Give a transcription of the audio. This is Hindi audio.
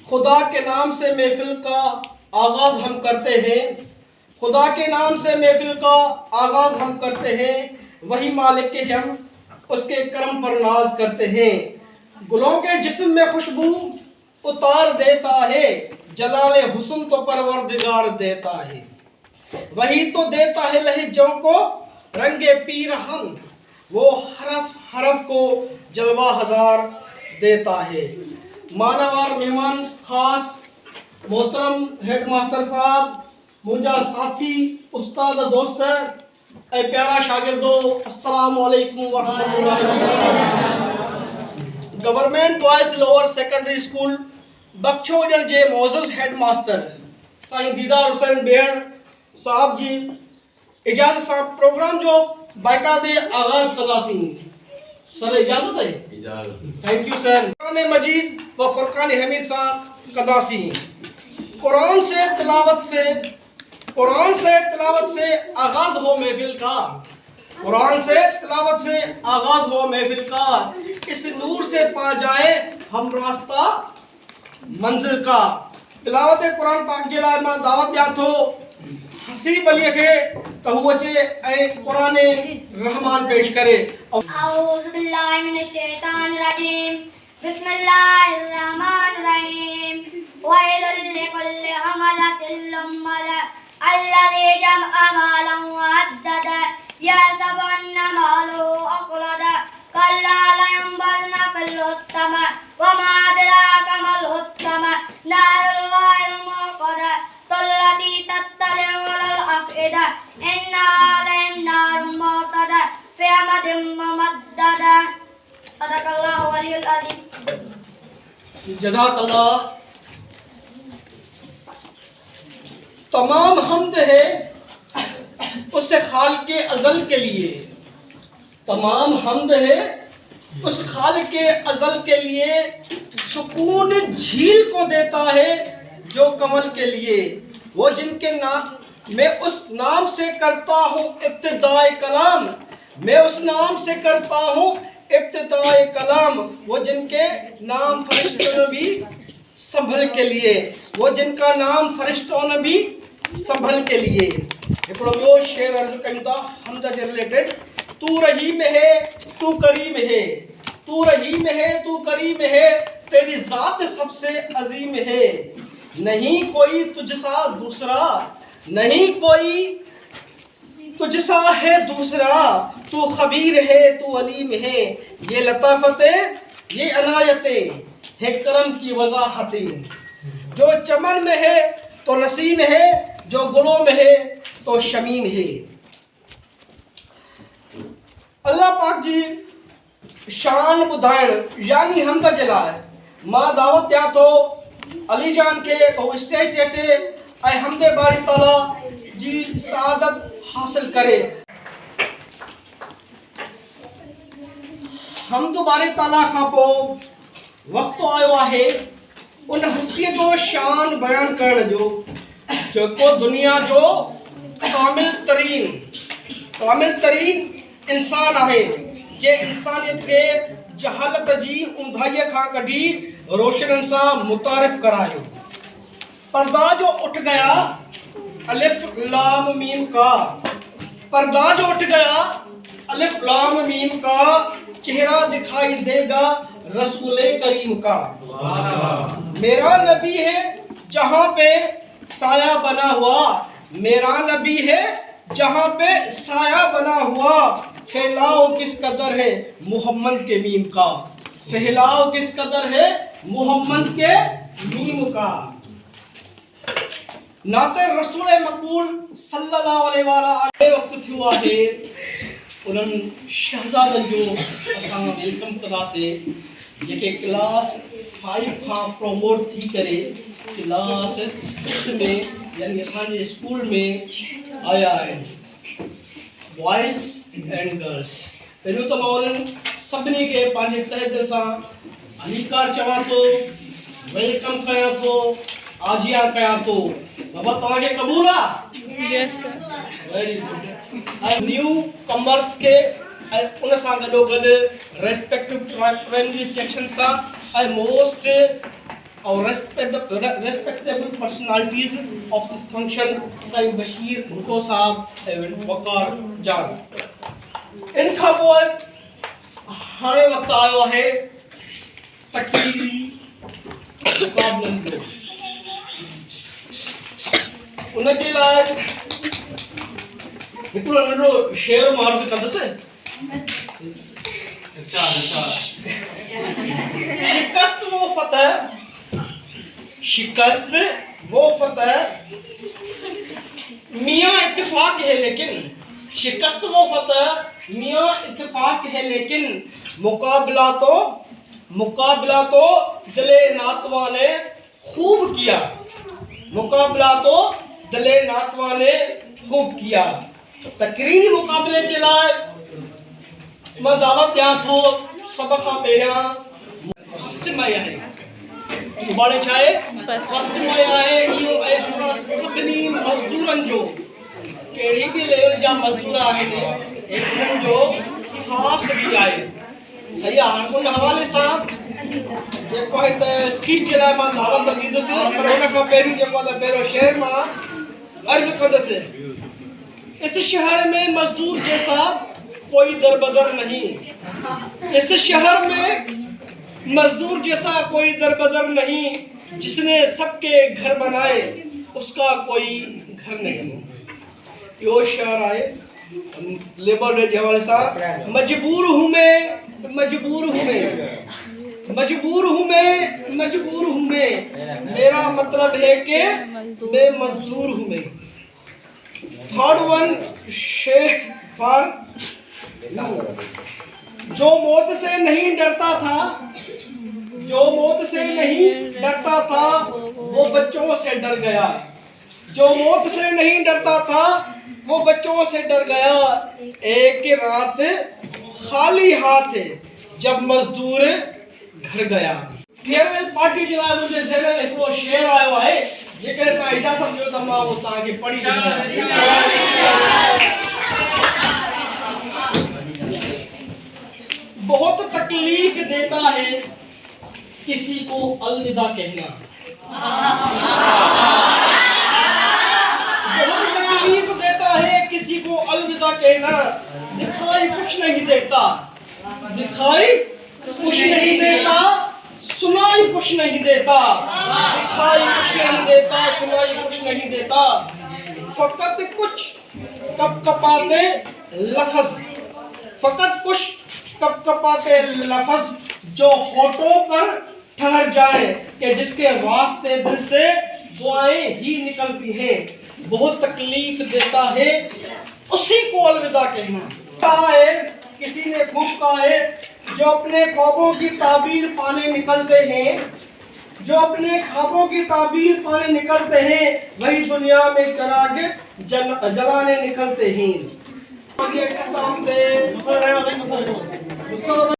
खुदा के नाम से महफिल का आगाज़ हम करते हैं। खुदा के नाम से महफिल का आगाज़ हम करते हैं। वही मालिक के हम उसके करम पर नाज करते हैं। गुलों के जिस्म में खुशबू उतार देता है, जलाले हुस्न तो परवरदिगार देता है। वही तो देता है लहजों को रंगे पीरहन, वो हरफ हरफ को जलवा हजार देता है। मानवार मेहमान खास मोहतरम हेड मास्टर साहब, मुझा साथी उस्ताद दोस्त है, ए प्यारा शागिर्दो, अस्सलाम वालेकुम वरहमतुल्लाहि वबरकातुहू। Government boys lower secondary school Bakhshojan जे मोअज़्ज़ज़ हेड मास्टर साईं दीदार हुसैन बेहण साहब जी इजाज़त साहब प्रोग्राम जो बाकायदे आगाज़ कंदासीं। सर इजाज़त है? Thank you sir. कुरान मजीद व फुरकान हमीद सां कंदासीं। कुरान से तिलावत से आगाज़ हो महफिल का, कुरान से तिलावत से आगाज़ हो महफिल का, इस नूर से पा जाए हम रास्ता मंजिल का। तिलावत कुरान पाक जे लाइ मां दावत ॾियां थो हसीब अली खे त हू अचे ऐं कुरान रहमान पेश करे। अऊज़ु बिल्लाहि मिनश शैतानिर रजीम, बिस्मिल्लाहिर रहमानिर रहीम। वैलुल लिकुल्लि हमज़तिन लुम्मज़ah अल्लज़ी जमअ मालन व अद्ददा यहसबु अन्ना मालहु अख़लदा कल्ला लयुनबज़न फिल हुत्तमा वमा अदराका मल हुत्तमा नारुल्लाहिल मूक़दा तल्लती तत्तलिउ अलल अफ़इदा इन्नहा अलैहिम नारुम मूक़दा फ़ी अमदिन मुमद्ददा। सदक़ल्लाहु अलियुल अज़ीम। जज़ाकल्लाह। तमाम हम्द है उस खालिक़े अज़ल के लिए, तमाम हम्द है उस खालिक़े अज़ल के लिए, सुकून झील को देता है जो कमल के लिए। वो जिनके नाम मैं उस नाम से करता हूँ इब्तिदाए कलाम, मैं उस नाम से करता हूँ इब्तिदाए कलाम। वो जिनके नाम फरिश्तों ने भी संभल के लिए, वो जिनका नाम फरिश्तों ने भी संभल के लिए। हिकिड़ो ॿियो शेर अर्ज़ कयूं था हमद जे रिलेटेड। तू रहीम है तू करीम है, तू रहीम है तू करीम है, तेरी ज़ात सबसे अजीम है। नहीं कोई तुझसा दूसरा, नहीं कोई तुझसा है दूसरा, तू खबीर है तू अलीम है। ये लताफतें ये अनायतें है करम की वज़ाहतें, जो चमन में है तो नसीम है, जो गुलों में है तो शमीम है। अल्लाह पाक जी शान ॿुधाइण यानी हमद जे लाइ मां दावत ॾियां थो अली जान खे हू स्टेज ते अचे ऐं हमदे बारी ताला जी सआदत हासिल करे। हमद बारी ताला खां पोइ वक़्तु आयो आहे उन हस्तीअ जो शान बयान करण जो जेको दुनिया जो कामिल तरीन इंसान आहे, जे इंसानियत के जहालत जी ऊंधाईअ खां कढी रोशनन सां मुतारिफ़ करायो। पर्दा जो उठ गया अलिफ लाम मीम का, पर्दा जो उठ गया अलिफ लाम मीम का, चेहरा दिखाई देगा रसूले करीम का। मेरा नबी है जहाँ पे साया बना हुआ, मेरा नबी है जहाँ पे साया बना हुआ। फैलाओ किस कदर है मोहम्मद के मीम का, फैलाओ किस कदर है मोहम्मद के मीम का। नाते रसूल मक़बूल सल्लल्लाहु अलैहि वक़्तु थियो आहे, उन्हनि शहज़ादनि जो असां वेलकम कंदासीं जेके क्लास 5 खां प्रोमोट थी करे क्लास 6 में यानी असांजे स्कूल में आया आहिनि, बॉयज़ एंड गर्ल्स। पहिरियों त मां उन्हनि सभिनी खे पंहिंजे तहे दिलि सां अलीकार चवां थो, वेलकम कयां थो, आजिया कयां थो। बाबा तव्हांखे क़बूल आहे? Yes sir. Very good. ऐं न्यू कमर्स खे ऐं उन सां गॾोगॾु रेस्पेक्टिव प्राइमरी सेक्शन सां ऐं मोस्ट और respectable personalities of this function, Sayyid Bashir Bhutto साहब एवं वकार जान। इनका वो हाणे वक्त आयो है तकरीरी मुकाबलन जो उनके लाइ हिकिड़ो नंढो शेर मार्ज़ कंदुसि। शिकस्त वो फतह मियाँ इत्तेफाक है लेकिन शिकस्त वो फतह मियाँ इत्तेफाक है लेकिन मुकाबला तो दिले नातवा ने खूब किया। मुकाबला तो दिले नातवा ने खूब किया। तकरीरी मुकाबले जे लाइ मां दावत ॾियां थो सभ खां पहिरियां फर्स्ट मई आहे। सुभाणे छा आहे? फर्स्ट मई आहे। इहो आहे असां सभिनी मज़दूरनि जो, कहिड़ी बि लेवल जा मज़दूर आहिनि, उन्हनि जो ख़ासि बि आहे। सही आहे। हाणे उन हवाले सां जेको आहे त स्पीच जे लाइ मां दावत ॾींदुसि, पर हुन खां पहिरीं जेको आहे त पहिरियों शेर मां अर्ज़ु कंदुसि। इस शहर में मजदूर जैसा कोई दरबदर नहीं। इस शहर में मजदूर जैसा कोई दरबदर नहीं। जिसने सबके घर बनाए उसका कोई घर नहीं। यो शेर आए लेबर डे के हवाले से। मजबूर हूँ मैं, मेरा मतलब है कि मैं मजदूर हूँ मैं। थर्ड वन शेख फॉर जो मौत से नहीं डरता था वो बच्चों से डर गया। जो मौत से नहीं डरता था वो बच्चों से डर गया। एक रात खाली हाथ जब मजदूर घर गया। फेयरवेल पार्टी जे लाइ मुंहिंजे ज़हन में हिकिड़ो शेर आयो आहे, जेकॾहिं तव्हां इजाज़त ॾियो त मां उहो तव्हांखे पढ़ी बहुत तकलीफ देता है किसी को अलविदा कहना। बहुत तकलीफ देता है किसी को अलविदा कहना। दिखाई कुछ नहीं देता, सुनाई कुछ नहीं देता। दिखाई कुछ नहीं देता, सुनाई कुछ नहीं देता। फकत कुछ कपकपाते लफ्ज़ जो होठों पर ठहर जाए कि जिसके वास्ते दिल से दुआएं ही निकलती हैं। बहुत तकलीफ देता है उसी को अलविदा कहना। कहा है किसी ने खूब कहा है, जो अपने ख्वाबों की ताबीर पाने निकलते हैं वही दुनिया में चिराग जलाने निकलते हैं।